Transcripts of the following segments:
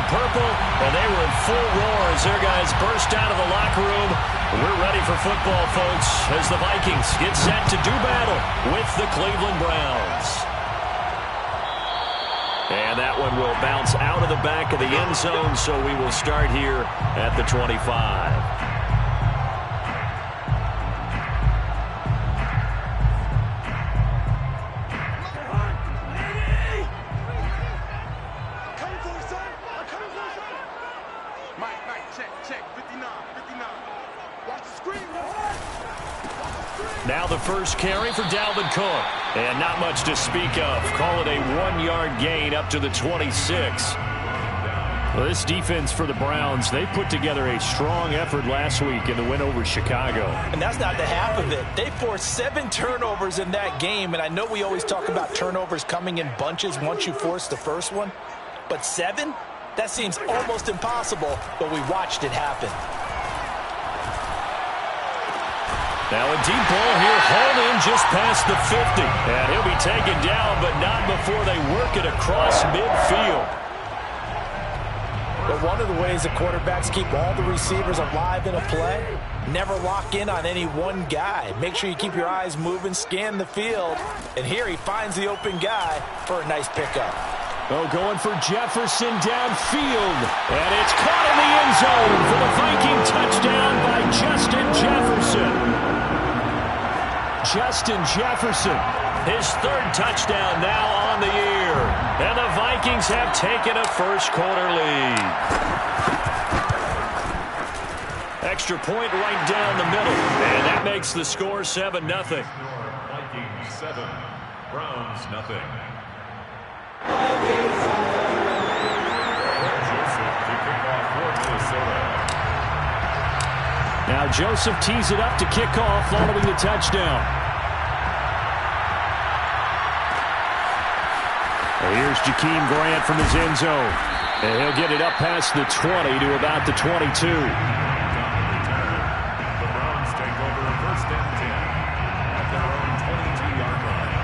purple, and they were in full roar as their guys burst out of the locker room. We're ready for football, folks, as the Vikings get set to do battle with the Cleveland Browns. And that one will bounce out of the back of the end zone, so we will start here at the 25. Now the first carry for Dalvin Cook. And not much to speak of. Call it a 1-yard gain up to the 26. Well, this defense for the Browns, they put together a strong effort last week in the win over Chicago. And that's not the half of it. They forced 7 turnovers in that game. And I know we always talk about turnovers coming in bunches once you force the first one. But 7? That seems almost impossible, but we watched it happen. Now a deep ball here, hauled in just past the 50. And he'll be taken down, but not before they work it across midfield. But one of the ways the quarterbacks keep all the receivers alive in a play, never lock in on any one guy. Make sure you keep your eyes moving, scan the field. And here he finds the open guy for a nice pickup. Oh, going for Jefferson downfield. And it's caught in the end zone for the Viking touchdown by Justin Jefferson. Justin Jefferson, his 3rd touchdown now on the year. And the Vikings have taken a first-quarter lead. Extra point right down the middle. And that makes the score 7-0. Vikings 7, Browns 0. Now Joseph tees it up to kick off following the touchdown. Well, here's Jakeem Grant from his end zone. And he'll get it up past the 20 to about the 22. The Browns take over 1st and 10 at their own 22-yard line.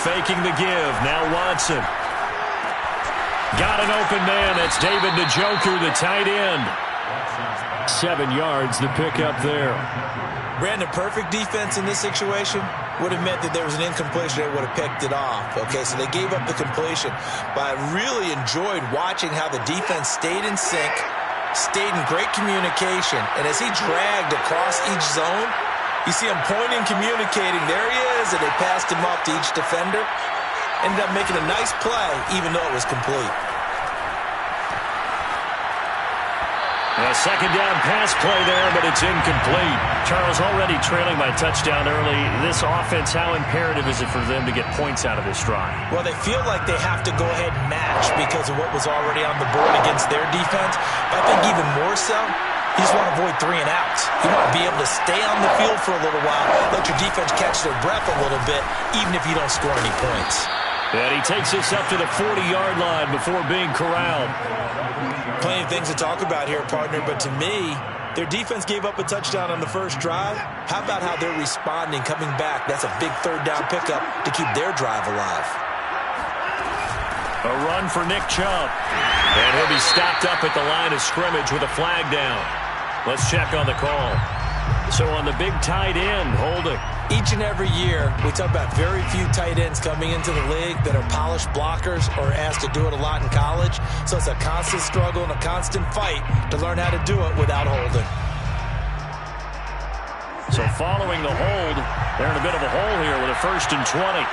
Faking the give. Now Watson. Got an open man. That's David Njoku, the tight end. 7 yards, the pickup there. Brandon, perfect defense in this situation would have meant that there was an incompletion. They would have picked it off. Okay, so they gave up the completion. But I really enjoyed watching how the defense stayed in sync, stayed in great communication. And as he dragged across each zone, you see him pointing, communicating. There he is, and they passed him up to each defender. Ended up making a nice play, even though it was complete. A second down pass play there, but it's incomplete. Charles, already trailing by touchdown early. This offense, how imperative is it for them to get points out of this drive? Well, they feel like they have to go ahead and match because of what was already on the board against their defense. But I think even more so, you just want to avoid 3 and outs. You want to be able to stay on the field for a little while, let your defense catch their breath a little bit, even if you don't score any points. And he takes us up to the 40-yard line before being corralled. Plenty of things to talk about here, partner, but to me, their defense gave up a touchdown on the first drive. How about how they're responding, coming back? That's a big 3rd down pickup to keep their drive alive. A run for Nick Chubb. And he'll be stopped up at the line of scrimmage with a flag down. Let's check on the call. So on the big tight end, holding. Each and every year, we talk about very few tight ends coming into the league that are polished blockers or asked to do it a lot in college. So it's a constant struggle and a constant fight to learn how to do it without holding. So following the hold, they're in a bit of a hole here with a 1st and 20.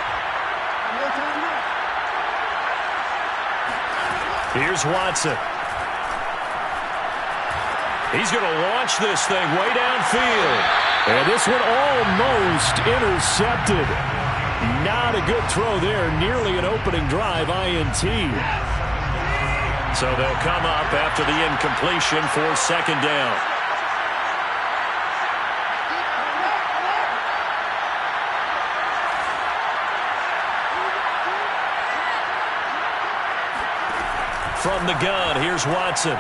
Here's Watson. He's going to launch this thing way downfield. And this one almost intercepted. Not a good throw there. Nearly an opening drive, INT. So they'll come up after the incompletion for 2nd down. from the gun. Here's Watson.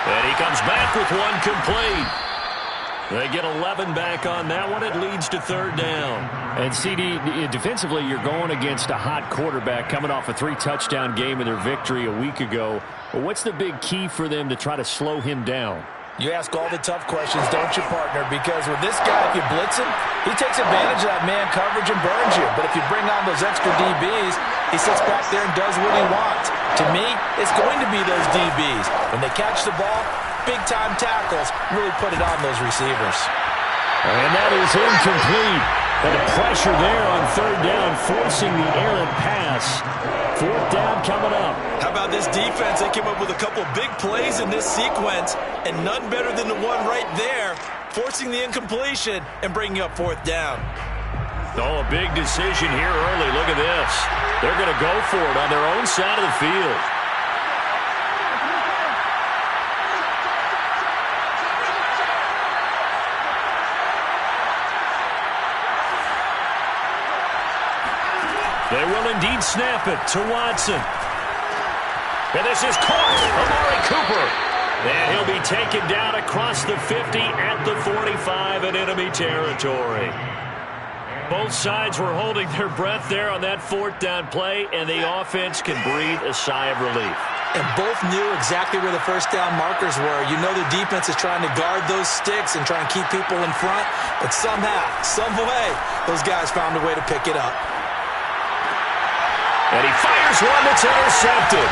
And he comes back with one complete. They get 11 back on that one. It leads to third down. And CD, defensively, you're going against a hot quarterback coming off a 3-touchdown game in their victory a week ago. Well, what's the big key for them to try to slow him down? You ask all the tough questions, don't you, partner? Because with this guy, if you blitz him, he takes advantage of that man coverage and burns you. But if you bring on those extra DBs, he sits back there and does what he wants. To me, it's going to be those DBs. When they catch the ball, big-time tackles really put it on those receivers. And that is incomplete. And the pressure there on third down, forcing the errant pass. Fourth down coming up. How about this defense? They came up with a couple of big plays in this sequence, and none better than the one right there, forcing the incompletion and bringing up fourth down. Oh, a big decision here early. Look at this. They're going to go for it on their own side of the field. They will indeed snap it to Watson. And this is caught. Amari Cooper. And he'll be taken down across the 50 at the 45 in enemy territory. Both sides were holding their breath there on that fourth down play, and the offense can breathe a sigh of relief. And both knew exactly where the first down markers were. You know the defense is trying to guard those sticks and trying to keep people in front, but somehow, some way, those guys found a way to pick it up. And he fires one that's intercepted.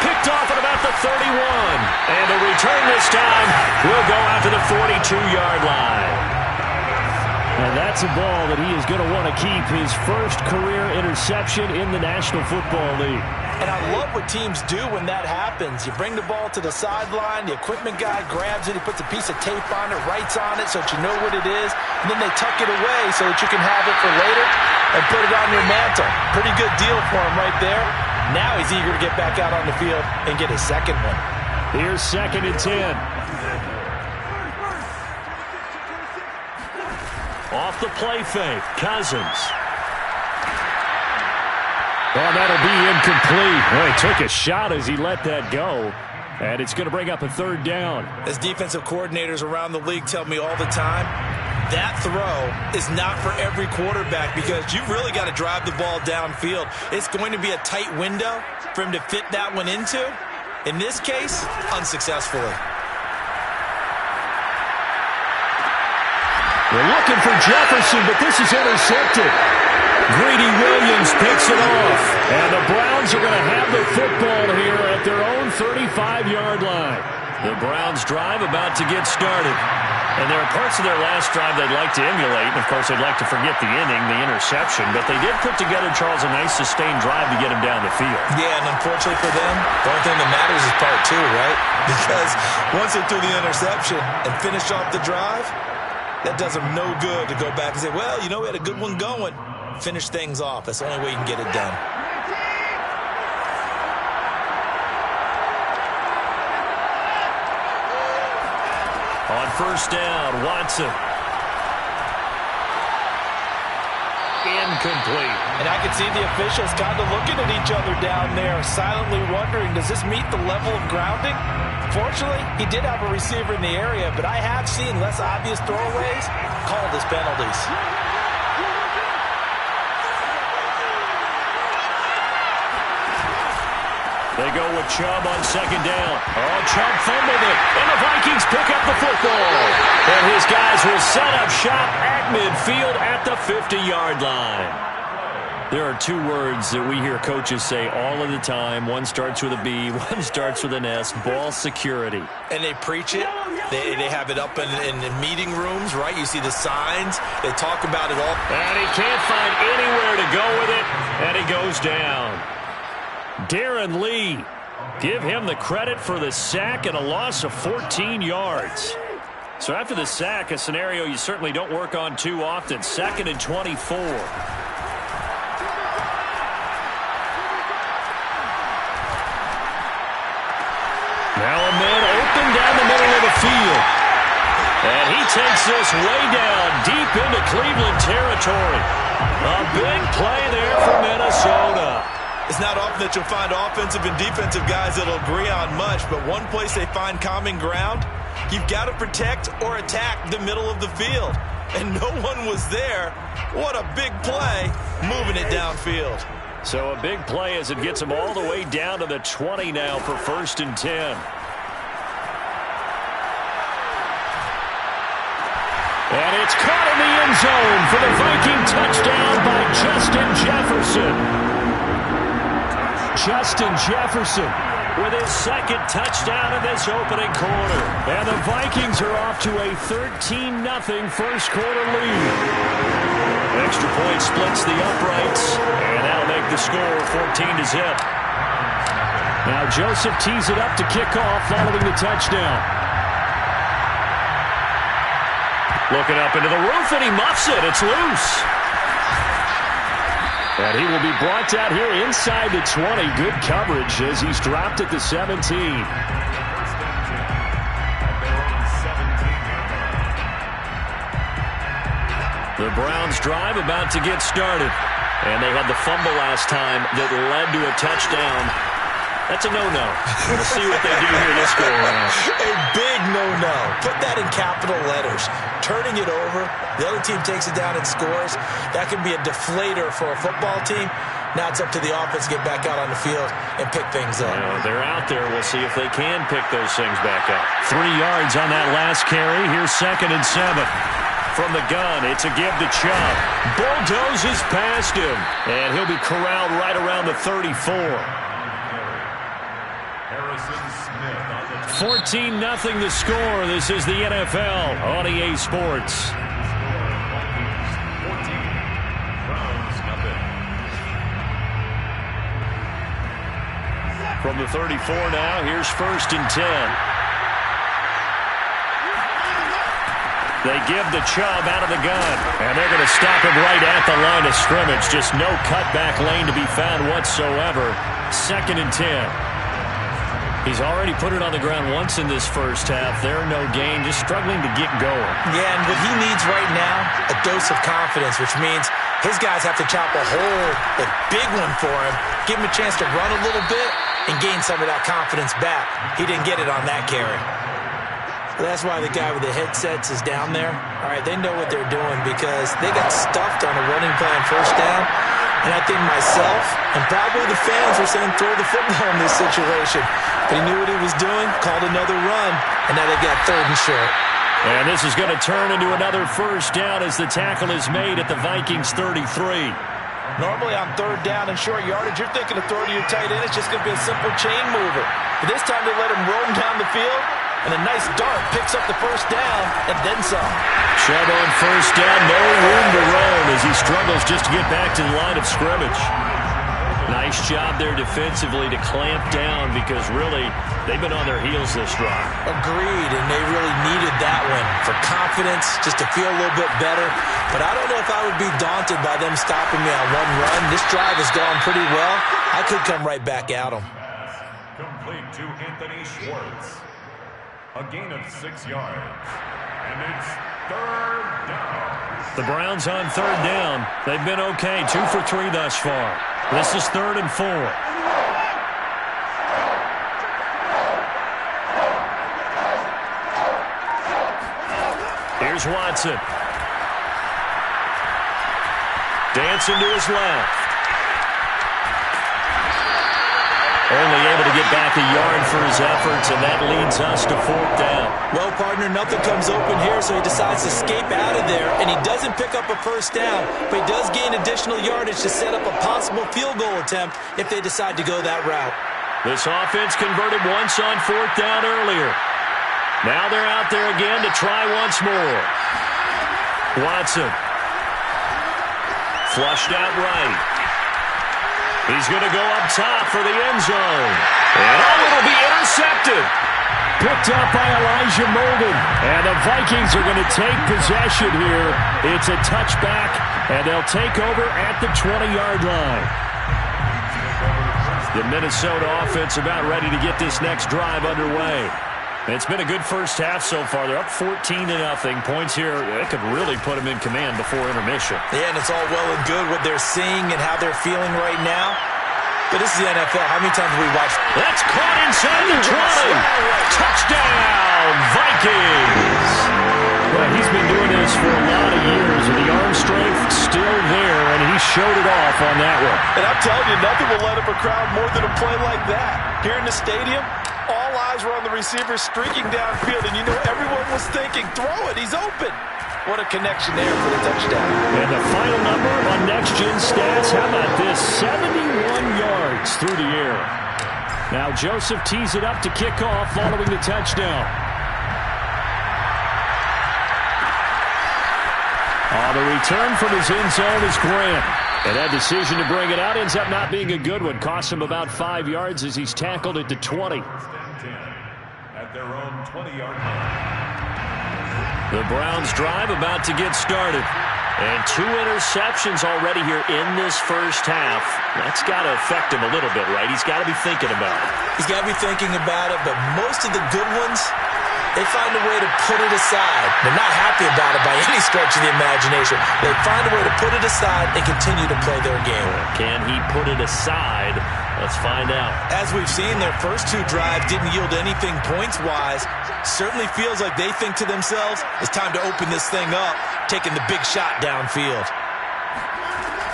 Picked off at about the 31. And the return this time will go out to the 42-yard line. And that's a ball that he is going to want to keep, his first career interception in the National Football League. And I love what teams do when that happens. You bring the ball to the sideline, the equipment guy grabs it, he puts a piece of tape on it, writes on it so that you know what it is, and then they tuck it away so that you can have it for later and put it on your mantle. Pretty good deal for him right there. Now he's eager to get back out on the field and get his second one. Here's 2nd and 10. Off the play fake, Cousins. Oh, that'll be incomplete. Well, he took a shot as he let that go. And it's going to bring up a third down. As defensive coordinators around the league tell me all the time, that throw is not for every quarterback because you've really got to drive the ball downfield. It's going to be a tight window for him to fit that one into. In this case, unsuccessfully. They're looking for Jefferson, but this is intercepted. Greedy Williams picks it off. And the Browns are going to have the football here at their own 35-yard line. The Browns drive about to get started. And there are parts of their last drive they'd like to emulate. And, of course, they'd like to forget the inning, the interception. But they did put together, Charles, a nice sustained drive to get him down the field. Yeah, and unfortunately for them, the only thing that matters is part two, right? Because once they threw the interception and finished off the drive, that does them no good to go back and say, well, you know, we had a good one going. Finish things off. That's the only way you can get it done. On first down, Watson. Incomplete. And I can see the officials kind of looking at each other down there, silently wondering, does this meet the level of grounding? Fortunately, he did have a receiver in the area, but I have seen less obvious throwaways called as penalties. They go with Chubb on second down. Oh, Chubb fumbled it, and the Vikings pick up the football. And his guys will set up shop at midfield at the 50-yard line. There are two words that we hear coaches say all of the time. One starts with a B, one starts with an S, ball security. And they preach it. They have it up in meeting rooms, right? You see the signs. They talk about it all. And he can't find anywhere to go with it, and he goes down. Darren Lee, give him the credit for the sack and a loss of 14 yards. So after the sack, a scenario you certainly don't work on too often. 2nd and 24. Now a man open down the middle of the field. And he takes this way down deep into Cleveland territory. A big play there for Minnesota. It's not often that you'll find offensive and defensive guys that'll agree on much, but one place they find common ground, you've got to protect or attack the middle of the field. And no one was there. What a big play, moving it downfield. So a big play as it gets them all the way down to the 20 now for 1st and 10. And it's caught in the end zone for the Viking touchdown by Justin Jefferson. Justin Jefferson with his second touchdown in this opening quarter. And the Vikings are off to a 13-0 first quarter lead. Extra point splits the uprights, and that'll make the score 14-0. Now Joseph tees it up to kick off following the touchdown. Looking up into the roof, and he muffs it. It's loose. And he will be brought down here inside the 20. Good coverage as he's dropped at the 17. The Browns drive about to get started. And they had the fumble last time that led to a touchdown. That's a no-no. We'll see what they do here this go around. A big no-no. Put that in capital letters. Turning it over, the other team takes it down and scores. That can be a deflator for a football team. Now it's up to the offense to get back out on the field and pick things up. They're out there. We'll see if they can pick those things back up. 3 yards on that last carry. Here's 2nd and 7. From the gun, it's a give to Chubb. Bulldozes past him. And he'll be corralled right around the 34. 14-0 the score. This is the NFL on EA Sports. From the 34 now, here's 1st and 10. They give the Chubb out of the gun, and they're going to stop him right at the line of scrimmage. Just no cutback lane to be found whatsoever. 2nd and 10. He's already put it on the ground once in this first half. They're no gain, just struggling to get going. Yeah, and what he needs right now, a dose of confidence, which means his guys have to chop a hole, a big one for him, give him a chance to run a little bit and gain some of that confidence back. He didn't get it on that carry. That's why the guy with the headsets is down there. All right, they know what they're doing because they got stuffed on a running play on first down. And I think myself and probably the fans were saying throw the football in this situation. But he knew what he was doing, called another run, and now they got 3rd and short. And this is going to turn into another first down as the tackle is made at the Vikings 33. Normally on 3rd down and short yardage, you're thinking of throwing to your tight end. It's just going to be a simple chain mover. But this time they let him roam down the field, and a nice dart picks up the first down and then some. Chubb on first down, no room to roam as he struggles just to get back to the line of scrimmage. Nice job there defensively to clamp down because really they've been on their heels this drive. Agreed, and they really needed that one for confidence, just to feel a little bit better. But I don't know if I would be daunted by them stopping me on one run. This drive has gone pretty well. I could come right back at them. Complete to Anthony Schwartz. A gain of 6 yards. And it's 3rd down. The Browns on 3rd down. They've been okay, 2 for 3 thus far. This is 3rd and 4. Here's Watson. Dancing to his left. Only able to get back a yard for his efforts, and that leads us to 4th down. Well, partner, nothing comes open here, so he decides to escape out of there, and he doesn't pick up a first down, but he does gain additional yardage to set up a possible field goal attempt if they decide to go that route. This offense converted once on 4th down earlier. Now they're out there again to try once more. Watson. Flushed out right. He's going to go up top for the end zone. And it'll be intercepted. Picked up by Elijah Molden. And the Vikings are going to take possession here. It's a touchback, and they'll take over at the 20-yard line. The Minnesota offense about ready to get this next drive underway. It's been a good first half so far. They're up 14-0. Points here, that could really put them in command before intermission. Yeah, and it's all well and good what they're seeing and how they're feeling right now. But this is the NFL. How many times have we watched? That's caught inside the 20. Touchdown, Vikings. Well, he's been doing this for a lot of years, and the arm strength still there, and he showed it off on that one. And I'm telling you, nothing will light up a crowd more than a play like that. Here in the stadium, all eyes were on the receiver streaking downfield, and you know everyone was thinking, throw it, he's open. What a connection there for the touchdown. And the final number on Next Gen Stats, how about this? 71 yards through the air. Now Joseph tees it up to kick off following the touchdown. On the return from his end zone is Grant. And that decision to bring it out ends up not being a good one. Costs him about 5 yards as he's tackled at the 20. At their own 20-yard line. The Browns drive about to get started. And 2 interceptions already here in this first half. That's got to affect him a little bit, right? He's got to be thinking about it. He's got to be thinking about it, but most of the good ones, they find a way to put it aside. They're not happy about it by any stretch of the imagination. They find a way to put it aside and continue to play their game. Can he put it aside? Let's find out. As we've seen, their first 2 drives didn't yield anything points-wise. Certainly feels like they think to themselves, it's time to open this thing up, taking the big shot downfield.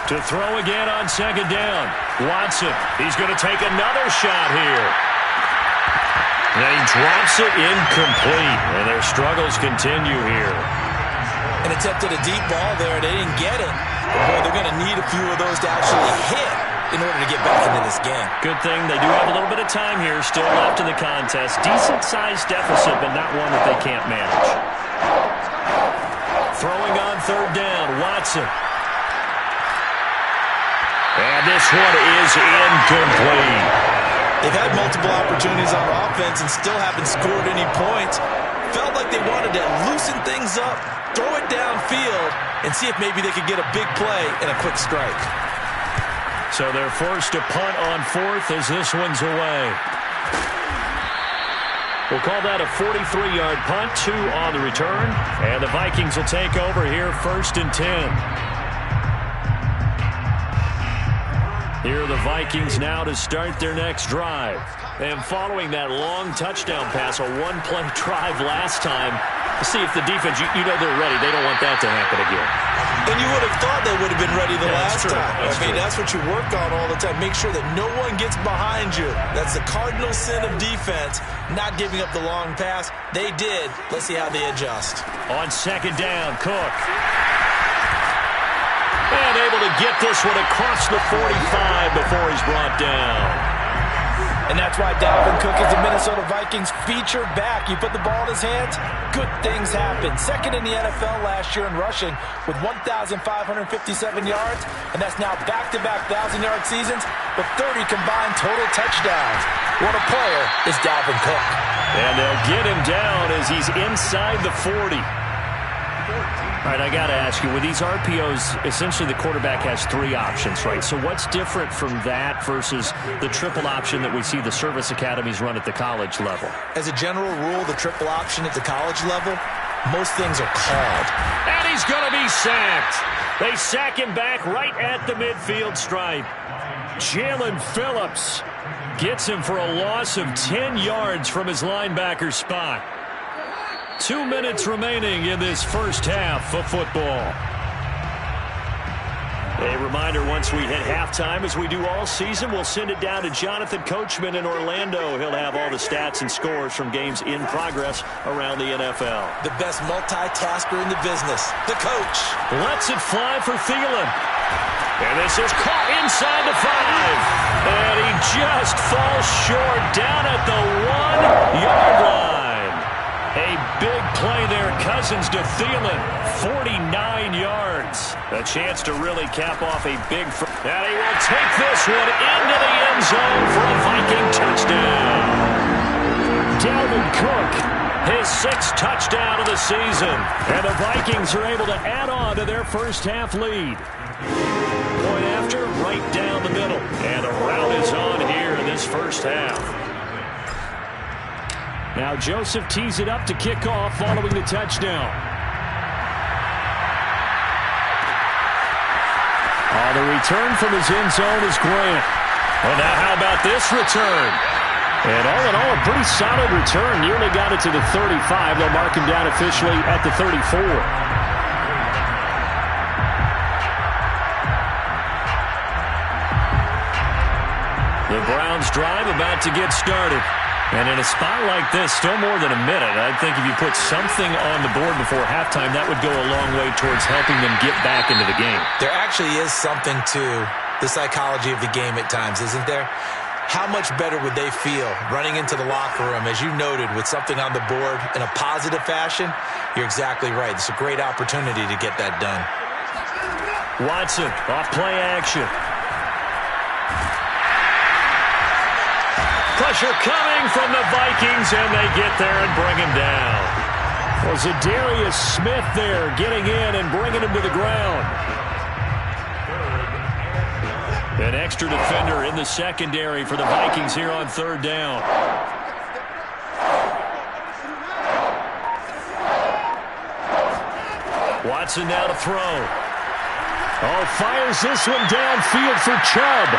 To throw again on second down. Watson, he's going to take another shot here. And he drops it incomplete. And their struggles continue here. And attempted a deep ball there. They didn't get it. Boy, they're going to need a few of those to actually hit in order to get back into this game. Good thing they do have a little bit of time here still left in the contest. Decent-sized deficit, but not one that they can't manage. Throwing on third down, Watson. And this one is incomplete. They've had multiple opportunities on offense and still haven't scored any points. Felt like they wanted to loosen things up, throw it downfield, and see if maybe they could get a big play and a quick strike. So they're forced to punt on fourth as this one's away. We'll call that a 43-yard punt, 2 on the return. And the Vikings will take over here, 1st and 10. Here are the Vikings now to start their next drive. And following that long touchdown pass, a 1-play drive last time, to see if the defense, you know they're ready. They don't want that to happen again. And you would have thought they would have been ready the last time. That's what you work on all the time. Make sure that no one gets behind you. That's the cardinal sin of defense, not giving up the long pass. They did. Let's see how they adjust. On second down, Cook. And able to get this one across the 45 before he's brought down. And that's why Dalvin Cook is the Minnesota Vikings featured back. You put the ball in his hands, good things happen. Second in the NFL last year in rushing with 1,557 yards, and that's now back-to-back 1,000-yard seasons with 30 combined total touchdowns. What a player is Dalvin Cook. And they'll get him down as he's inside the 40. All right, I got to ask you, with these RPOs, essentially the quarterback has 3 options, right? So what's different from that versus the triple option that we see the service academies run at the college level? As a general rule, the triple option at the college level, most things are called. And he's going to be sacked. They sack him back right at the midfield stripe. Jalen Phillips gets him for a loss of 10 yards from his linebacker spot. 2 minutes remaining in this first half of football. A reminder, once we hit halftime, as we do all season, we'll send it down to Jonathan Coachman in Orlando. He'll have all the stats and scores from games in progress around the NFL. The best multitasker in the business, the coach. Lets it fly for Thielen. And this is caught inside the 5. And he just falls short down at the 1-yard line. A big play there, Cousins to Thielen, 49 yards. A chance to really cap off a big... And he will take this one into the end zone for a Viking touchdown. Dalvin Cook, his 6th touchdown of the season. And the Vikings are able to add on to their first half lead. Point after, right down the middle. And the route is on here in this first half. Now Joseph tees it up to kick off following the touchdown. On the return from his end zone is Grant. Well, now how about this return? And all in all, a pretty solid return. Nearly got it to the 35. They'll mark him down officially at the 34. The Browns drive about to get started. And in a spot like this, still more than a minute, I think if you put something on the board before halftime, that would go a long way towards helping them get back into the game. There actually is something to the psychology of the game at times, isn't there? How much better would they feel running into the locker room, as you noted, with something on the board in a positive fashion? You're exactly right. It's a great opportunity to get that done. Watson off play action. Pressure coming from the Vikings, and they get there and bring him down. Well, Zadarius Smith there getting in and bringing him to the ground. An extra defender in the secondary for the Vikings here on third down. Watson now to throw. Oh, fires this one downfield for Chubb.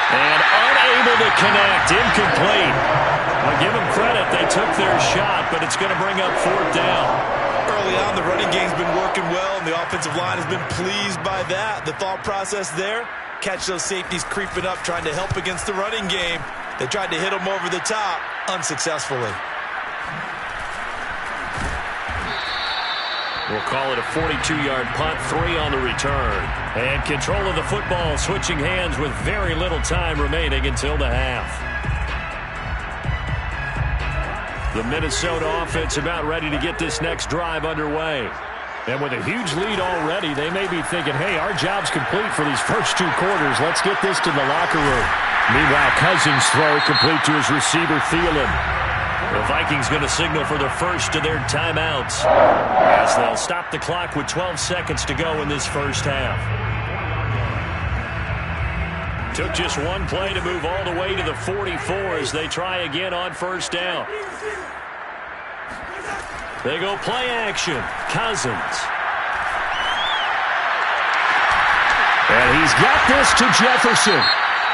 And unable to connect, incomplete. I'll give them credit, they took their shot, but it's going to bring up fourth down. Early on, the running game's been working well, and the offensive line has been pleased by that. The thought process there, catch those safeties creeping up, trying to help against the running game. They tried to hit them over the top, unsuccessfully. We'll call it a 42-yard punt, 3 on the return. And control of the football switching hands with very little time remaining until the half. The Minnesota offense about ready to get this next drive underway. And with a huge lead already, they may be thinking, hey, our job's complete for these first 2 quarters. Let's get this to the locker room. Meanwhile, Cousins' throw complete to his receiver, Thielen. The Vikings going to signal for the first of their timeouts as they'll stop the clock with 12 seconds to go in this first half. Took just one play to move all the way to the 44 as they try again on first down. They go play action. Cousins. And he's got this to Jefferson.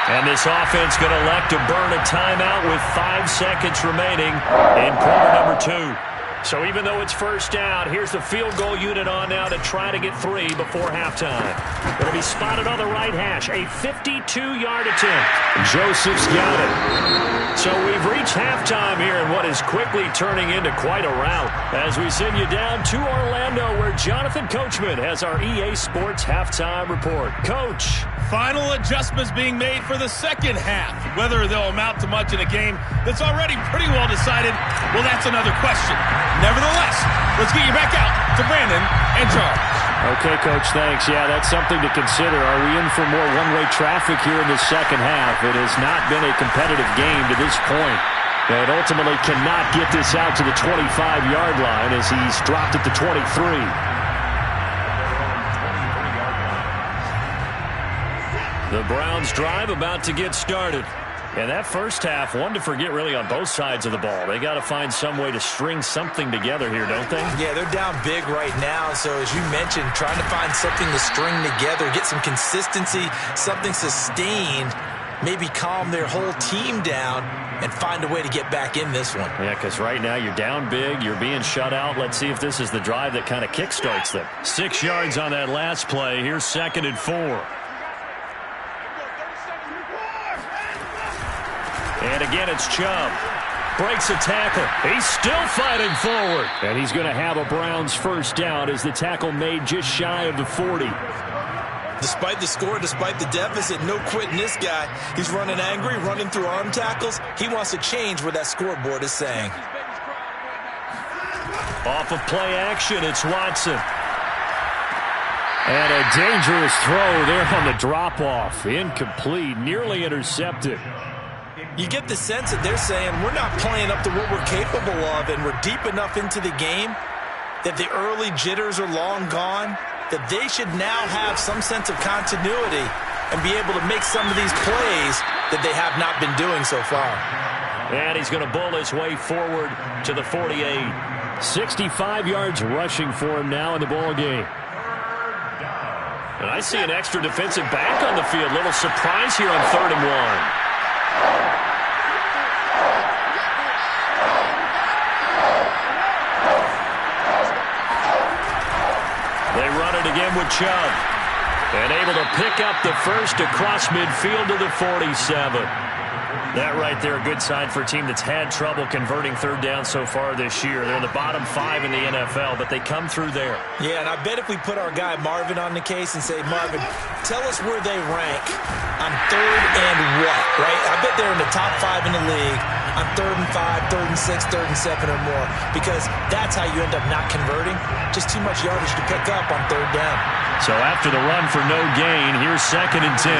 And this offense going to elect to burn a timeout with 5 seconds remaining in quarter number 2. So even though it's first down, here's the field goal unit on now to try to get 3 before halftime. Going to be spotted on the right hash. A 52-yard attempt. Joseph's got it. So we've reached halftime here in what is quickly turning into quite a rout as we send you down to Orlando where Jonathan Coachman has our EA Sports halftime report. Coach. Final adjustments being made for the second half. Whether they'll amount to much in a game that's already pretty well decided, well, that's another question. Nevertheless, let's get you back out to Brandon and Charles. Okay, Coach, thanks. Yeah, that's something to consider. Are we in for more one-way traffic here in the second half? It has not been a competitive game to this point. And ultimately cannot get this out to the 25-yard line as he's dropped at the 23. The Browns drive about to get started. And that first half, one to forget really on both sides of the ball. They got to find some way to string something together here, don't they? Yeah, they're down big right now. So as you mentioned, trying to find something to string together, get some consistency, something sustained, maybe calm their whole team down and find a way to get back in this one. Yeah, because right now you're down big, you're being shut out. Let's see if this is the drive that kind of kickstarts them. 6 yards on that last play. Here's 2nd and 4. And again, it's Chubb. Breaks a tackle. He's still fighting forward. And he's going to have a Browns first down as the tackle made just shy of the 40. Despite the score, despite the deficit, no quitting this guy. He's running angry, running through arm tackles. He wants to change what that scoreboard is saying. Off of play action, it's Watson. And a dangerous throw there on the drop-off. Incomplete, nearly intercepted. You get the sense that they're saying we're not playing up to what we're capable of, and we're deep enough into the game that the early jitters are long gone, that they should now have some sense of continuity and be able to make some of these plays that they have not been doing so far. And he's going to bull his way forward to the 48. 65 yards rushing for him now in the ball game. And I see an extra defensive back on the field. Little surprise here on 3rd and 1. They run it again with Chubb. And able to pick up the first across midfield to the 47. That right there, a good sign for a team that's had trouble converting 3rd down so far this year. They're in the bottom 5 in the NFL, but they come through there. Yeah, and I bet if we put our guy Marvin on the case and say, Marvin, tell us where they rank on 3rd and what, right? I bet they're in the top 5 in the league on 3rd and 5, 3rd and 6, 3rd and 7 or more, because that's how you end up not converting. Just too much yardage to pick up on 3rd down. So after the run for no gain, here's 2nd and 10.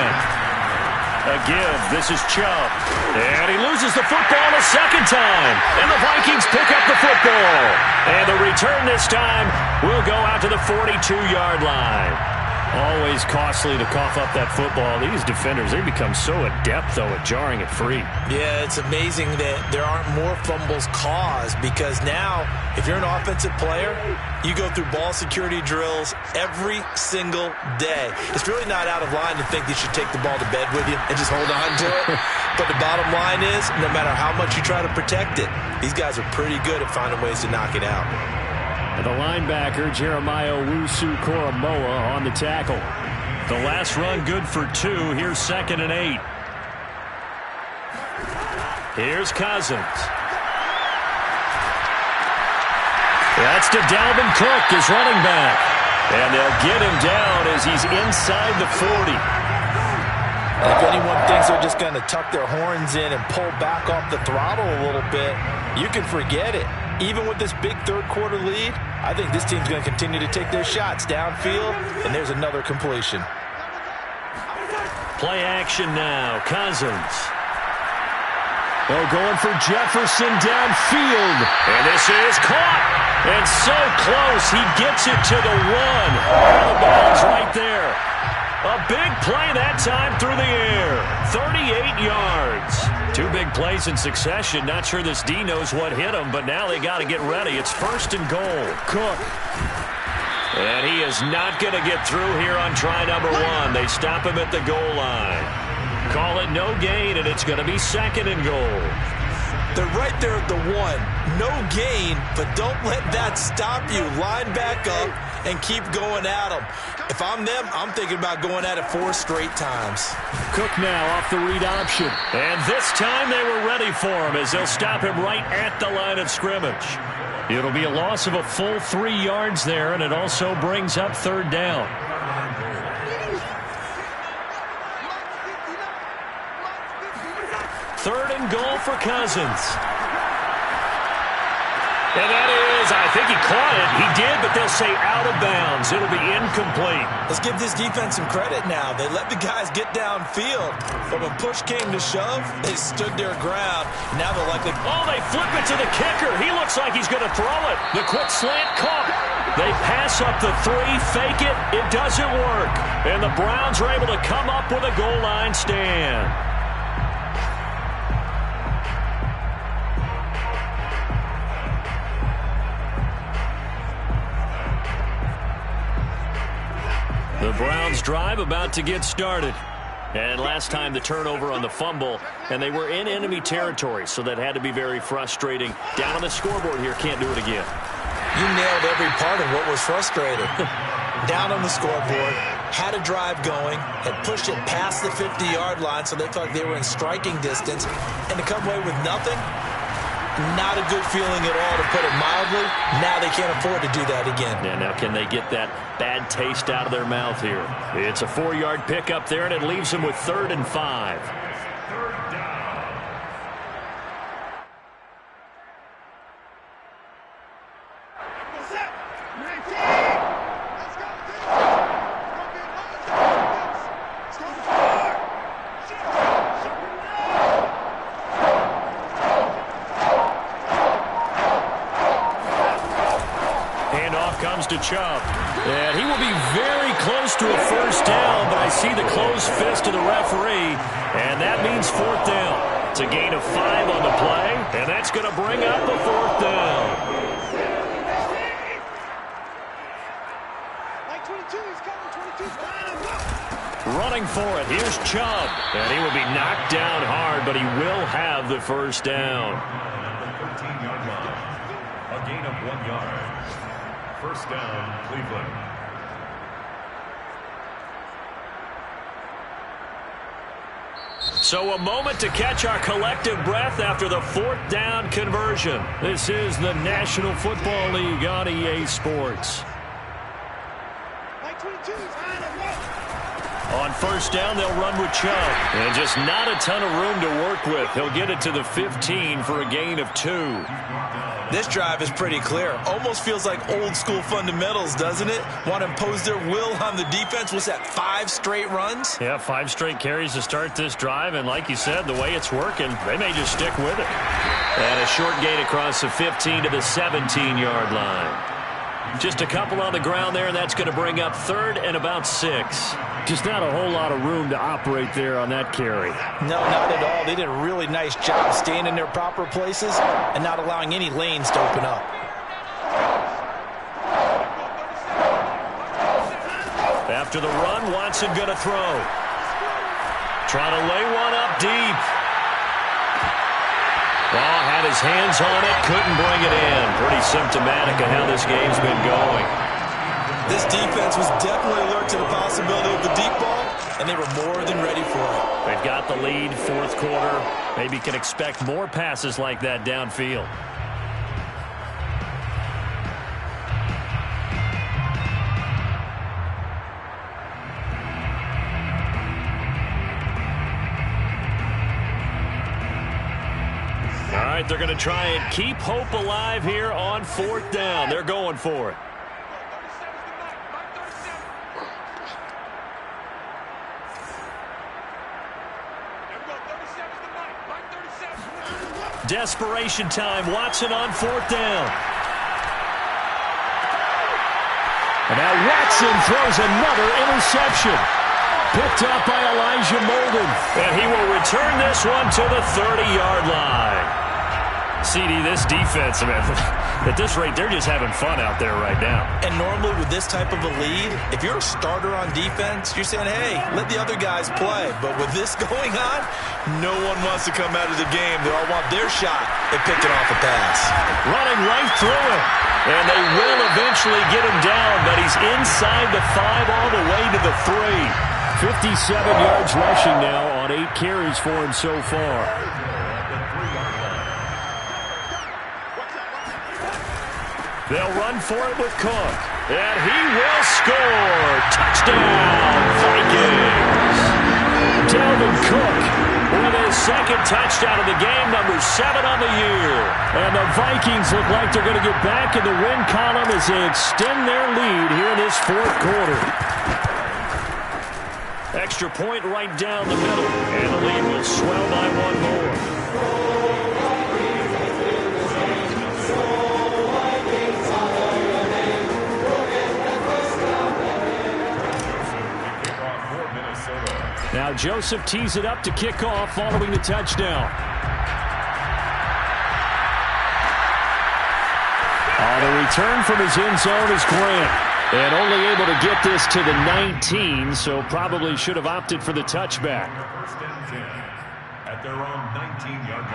A give. This is Chubb. And he loses the football a second time. And the Vikings pick up the football. And the return this time will go out to the 42-yard line. Always costly to cough up that football. These defenders, they become so adept, though, at jarring it free. Yeah, it's amazing that there aren't more fumbles caused, because now, if you're an offensive player, you go through ball security drills every single day. It's really not out of line to think you should take the ball to bed with you and just hold on to it. But the bottom line is, no matter how much you try to protect it, these guys are pretty good at finding ways to knock it out. The linebacker, Jeremiah Owusu-Koramoah, on the tackle. The last run good for 2. Here's 2nd and 8. Here's Cousins. That's to Dalvin Cook, his running back. And they'll get him down as he's inside the 40. If anyone thinks they're just going to tuck their horns in and pull back off the throttle a little bit, you can forget it. Even with this big 3rd quarter lead, I think this team's going to continue to take their shots downfield, and there's another completion. Play action now. Cousins. Oh, going for Jefferson downfield. And this is caught. And so close. He gets it to the 1. Out of bounds right there. A big play that time through the air. 38 yards. 2 big plays in succession. Not sure this D knows what hit him, but now they got to get ready. It's 1st and goal. Cook. And he is not going to get through here on try number 1. They stop him at the goal line. Call it no gain, and it's going to be 2nd and goal. They're right there at the 1. No gain, but don't let that stop you. Line back up and keep going at them. If I'm them, I'm thinking about going at it 4 straight times. Cook now off the read option. And this time they were ready for him as they'll stop him right at the line of scrimmage. It'll be a loss of a full 3 yards there, and it also brings up 3rd down. Third and goal for Cousins. And that is, I think he caught it. He did, but they'll say out of bounds. It'll be incomplete. Let's give this defense some credit now. They let the guys get downfield. But when push came to shove, they stood their ground. Now they're likely... Oh, they flip it to the kicker. He looks like he's going to throw it. The quick slant caught. They pass up the 3, fake it. It doesn't work. And the Browns are able to come up with a goal line stand. The Browns drive about to get started. And last time the turnover on the fumble, and they were in enemy territory, so that had to be very frustrating. Down on the scoreboard here, can't do it again. You nailed every part of what was frustrating. Down on the scoreboard, had a drive going, had pushed it past the 50-yard line, so they felt like they were in striking distance, and to come away with nothing, not a good feeling at all, to put it mildly. Now they can't afford to do that again. Yeah, now can they get that bad taste out of their mouth here? It's a 4-yard pickup there, and it leaves them with 3rd and 5. To Chubb. And he will be very close to a first down, but I see the closed fist of the referee, and that means 4th down. It's a gain of 5 on the play, and that's going to bring up a 4th down. Running for it, here's Chubb. And he will be knocked down hard, but he will have the first down. At the 13-yard line. A gain of 1 yard. First down, Cleveland. So a moment to catch our collective breath after the 4th down conversion. This is the National Football League on EA Sports. On first down, they'll run with Chubb. And just not a ton of room to work with. He'll get it to the 15 for a gain of 2. This drive is pretty clear. Almost feels like old school fundamentals, doesn't it? Want to impose their will on the defense. What's that, 5 straight runs? Yeah, 5 straight carries to start this drive. And like you said, the way it's working, they may just stick with it. And a short gain across the 15 to the 17-yard line. Just a couple on the ground there, and that's going to bring up 3rd and about 6. Just not a whole lot of room to operate there on that carry. No, not at all. They did a really nice job staying in their proper places and not allowing any lanes to open up. After the run, Watson going to throw. Trying to lay one up deep. Ball had his hands on it, couldn't bring it in. Pretty symptomatic of how this game's been going. This defense was definitely alert to the possibility of the deep ball, and they were more than ready for it. They've got the lead, 4th quarter. Maybe can expect more passes like that downfield. All right, they're going to try and keep hope alive here on 4th down. They're going for it. Desperation time. Watson on 4th down. And now Watson throws another interception. Picked up by Elijah Molden. And he will return this one to the 30-yard line. CD, this defense, man, at this rate, they're just having fun out there right now. And normally with this type of a lead, if you're a starter on defense, you're saying, hey, let the other guys play. But with this going on, no one wants to come out of the game. They all want their shot at picking off a pass. Running right through him. And they will eventually get him down, but he's inside the 5 all the way to the 3. 57 yards rushing now on 8 carries for him so far. They'll run for it with Cook. And he will score. Touchdown, Vikings. Dalvin Cook with his 2nd touchdown of the game, number 7 on the year. And the Vikings look like they're going to get back in the win column as they extend their lead here in this 4th quarter. Extra point right down the middle. And the lead will swell by 1 more. Now Joseph tees it up to kick off following the touchdown. On the return from his end zone is Grant. And only able to get this to the 19, so probably should have opted for the touchback. First and 10 at their own 19-yard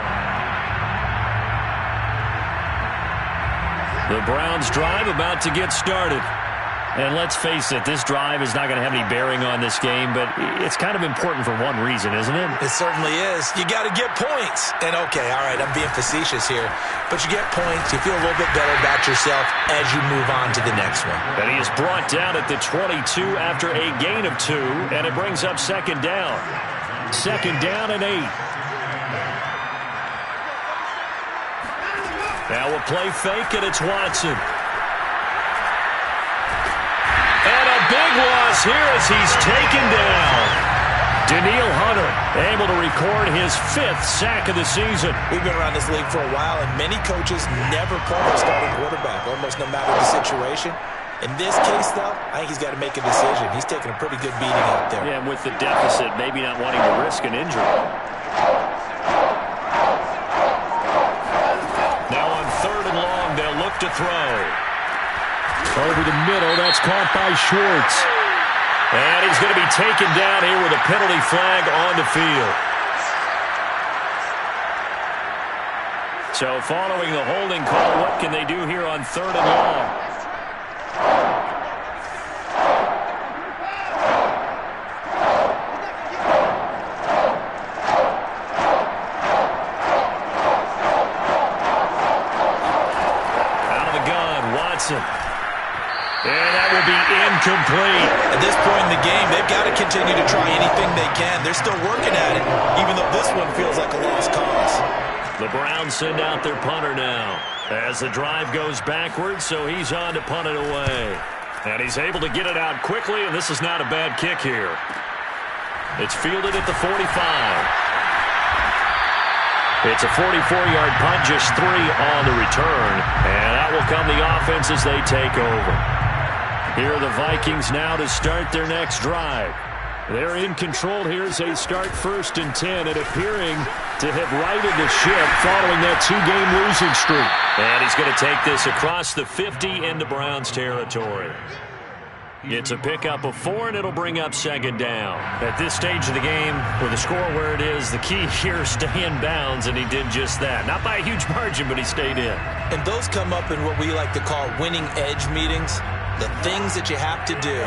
line. The Browns drive about to get started. And let's face it, this drive is not going to have any bearing on this game, but it's kind of important for one reason, isn't it? It certainly is. You got to get points. And okay, all right, I'm being facetious here, but you get points, you feel a little bit better about yourself as you move on to the next one. And he is brought down at the 22 after a gain of 2, and it brings up 2nd down. 2nd down and 8. Now a play fake, and it's Watson. Big loss here as he's taken down. Danielle Hunter able to record his 5th sack of the season. We've been around this league for a while, and many coaches never play a starting quarterback, almost no matter the situation. In this case, though, I think he's got to make a decision. He's taking a pretty good beating out there. Yeah, and with the deficit, maybe not wanting to risk an injury. Now on 3rd and long, they'll look to throw. Over the middle, that's caught by Schwartz. And he's going to be taken down here with a penalty flag on the field. So following the holding call, what can they do here on 3rd and long? Out of the gun, Watson. And that will be incomplete. At this point in the game, they've got to continue to try anything they can. They're still working at it, even though this one feels like a lost cause. The Browns send out their punter now as the drive goes backwards, so he's on to punt it away. And he's able to get it out quickly, and this is not a bad kick here. It's fielded at the 45. It's a 44-yard punt, just 3 on the return. And out will come the offense as they take over. Here are the Vikings now to start their next drive. They're in control here as they start 1st and 10 and appearing to have righted the ship following that 2-game losing streak. And he's going to take this across the 50 into Browns territory. It's a pickup of 4, and it'll bring up 2nd down. At this stage of the game, with the score where it is, the key here is stay in bounds, and he did just that. Not by a huge margin, but he stayed in. And those come up in what we like to call winning edge meetings. The things that you have to do,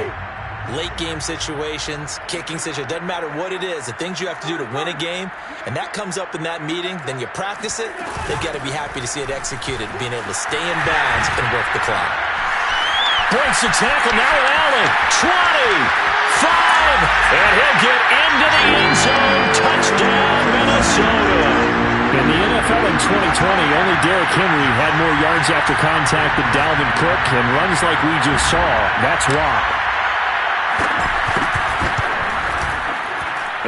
late game situations, kicking situations, doesn't matter what it is, the things you have to do to win a game, and that comes up in that meeting, then you practice it, they've got to be happy to see it executed, being able to stay in bounds and work the clock. Breaks the tackle, now Allen, 20, 5, and he'll get into the end zone. Touchdown, Minnesota. In the NFL in 2020, only Derrick Henry had more yards after contact than Dalvin Cook, and runs like we just saw. That's why.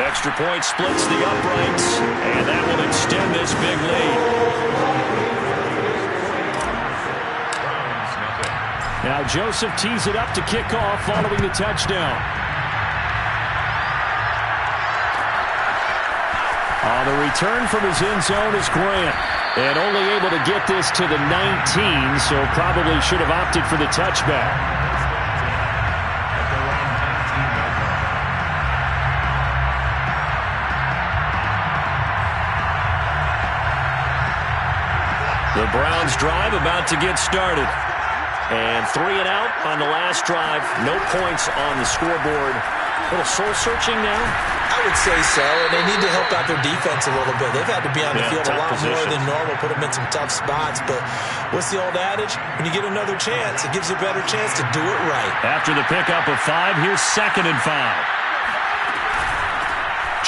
Extra point splits the uprights, and that will extend this big lead. Now Joseph tees it up to kick off following the touchdown. On the return from his end zone is Grant. And only able to get this to the 19, so probably should have opted for the touchback. The Browns drive about to get started. And 3 and out on the last drive. No points on the scoreboard. A little soul-searching now? I would say so, and they need to help out their defense a little bit. They've had to be on the field a lot more than normal, put them in some tough spots. But what's the old adage? When you get another chance, it gives you a better chance to do it right. After the pickup of 5, here's 2nd and 5.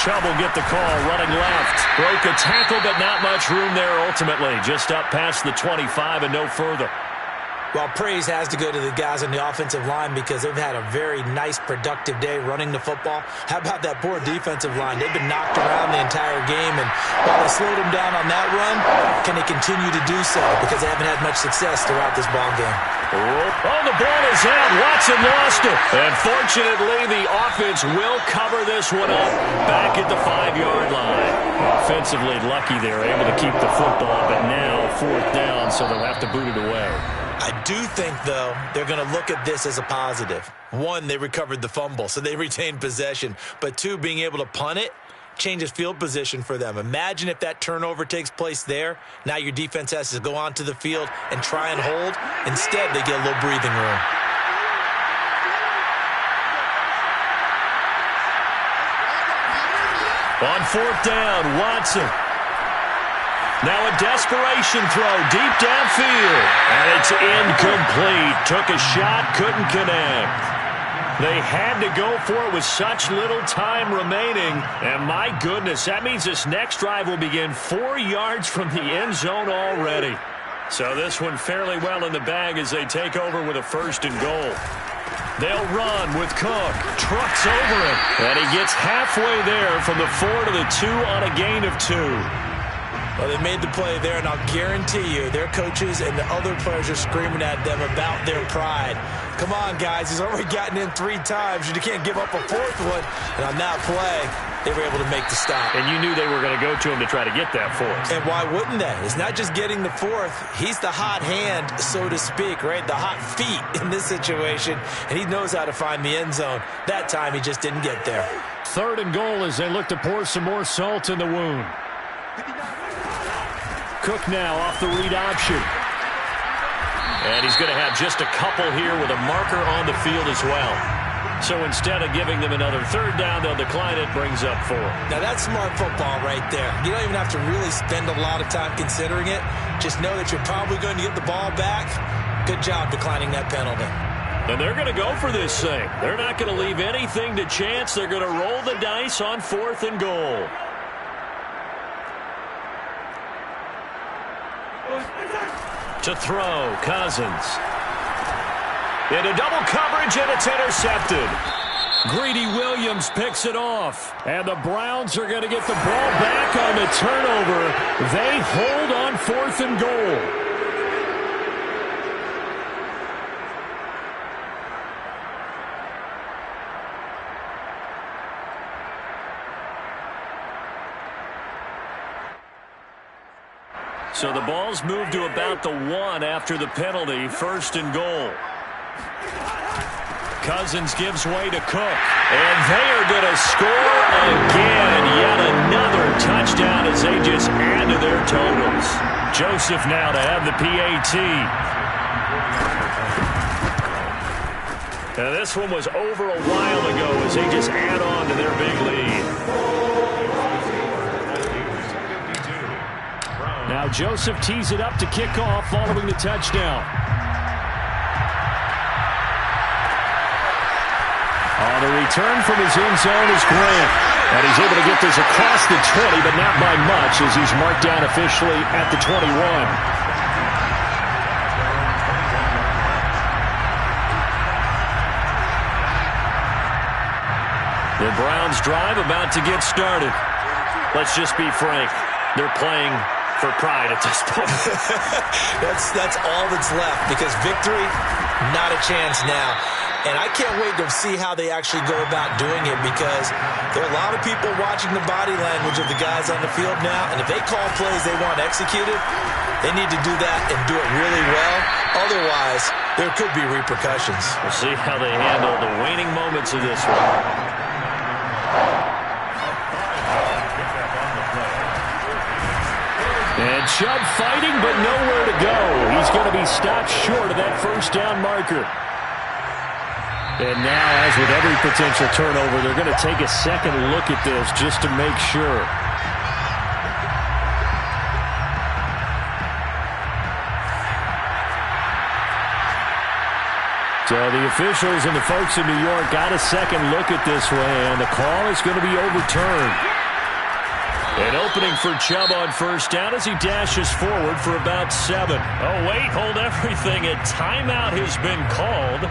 Chubb will get the call, running left. Broke a tackle, but not much room there ultimately. Just up past the 25 and no further. Well, praise has to go to the guys on the offensive line because they've had a very nice, productive day running the football. How about that poor defensive line? They've been knocked around the entire game, and while they slowed them down on that run, can they continue to do so? Because they haven't had much success throughout this ball game. Oh, the ball is out. Watson lost it. And fortunately, the offense will cover this one up back at the 5-yard line. Offensively lucky they're able to keep the football, but now 4th down, so they'll have to boot it away. I do think, though, they're going to look at this as a positive. 1, they recovered the fumble, so they retained possession. But 2, being able to punt it changes field position for them. Imagine if that turnover takes place there. Now your defense has to go onto the field and try and hold. Instead, they get a little breathing room. On 4th down, Watson. Now a desperation throw deep downfield. And it's incomplete. Took a shot, couldn't connect. They had to go for it with such little time remaining. And my goodness, that means this next drive will begin 4 yards from the end zone already. So this one fairly well in the bag as they take over with a 1st and goal. They'll run with Cook. Trucks over him. And he gets halfway there from the 4 to the 2 on a gain of 2. Well, they made the play there, and I'll guarantee you their coaches and the other players are screaming at them about their pride. Come on, guys. He's already gotten in 3 times. You can't give up a 4th one. And on that play, they were able to make the stop. And you knew they were going to go to him to try to get that fourth. And why wouldn't they? It's not just getting the fourth. He's the hot hand, so to speak, right? The hot feet in this situation, and he knows how to find the end zone. That time, he just didn't get there. 3rd and goal as they look to pour some more salt in the wound. Cook now off the read option. And he's going to have just a couple here with a marker on the field as well. So instead of giving them another 3rd down, they'll decline it, brings up 4. Now, that's smart football right there. You don't even have to really spend a lot of time considering it. Just know that you're probably going to get the ball back. Good job declining that penalty. And they're going to go for this thing. They're not going to leave anything to chance. They're going to roll the dice on 4th and goal. To throw, Cousins. Into double coverage, and it's intercepted. Greedy Williams picks it off. And the Browns are going to get the ball back on the turnover. They hold on 4th and goal. So the ball's moved to about the 1 after the penalty. 1st and goal. Cousins gives way to Cook. And they are going to score again. Yet another touchdown as they just add to their totals. Joseph now to have the PAT. Now this one was over a while ago as they just add on to their big lead. Now Joseph tees it up to kick off following the touchdown. On the return from his end zone is Grant. And he's able to get this across the 20, but not by much as he's marked down officially at the 21. The Browns drive about to get started. Let's just be frank. They're playing for pride at this point. That's all that's left because victory, not a chance now. And I can't wait to see how they actually go about doing it because there are a lot of people watching the body language of the guys on the field now. And if they call plays they want executed, they need to do that and do it really well. Otherwise, there could be repercussions. We'll see how they handle the waning moments of this one. And Chubb fighting, but nowhere to go. He's going to be stopped short of that 1st down marker. And now, as with every potential turnover, they're going to take a second look at this just to make sure. So the officials and the folks in New York got a second look at this one, and the call is going to be overturned. An opening for Chubb on 1st down as he dashes forward for about 7. Oh, wait, hold everything. A timeout has been called.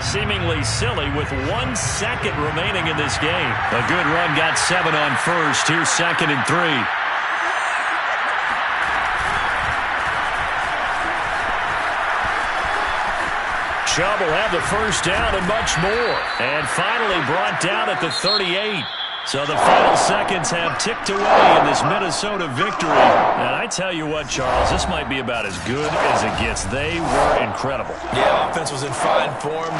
Seemingly silly with 1 second remaining in this game. A good run got 7 on 1st. Here's 2nd and 3. Chubb will have the 1st down and much more. And finally brought down at the 38. So the final seconds have ticked away in this Minnesota victory. And I tell you what, Charles, this might be about as good as it gets. They were incredible. Yeah, offense was in fine form.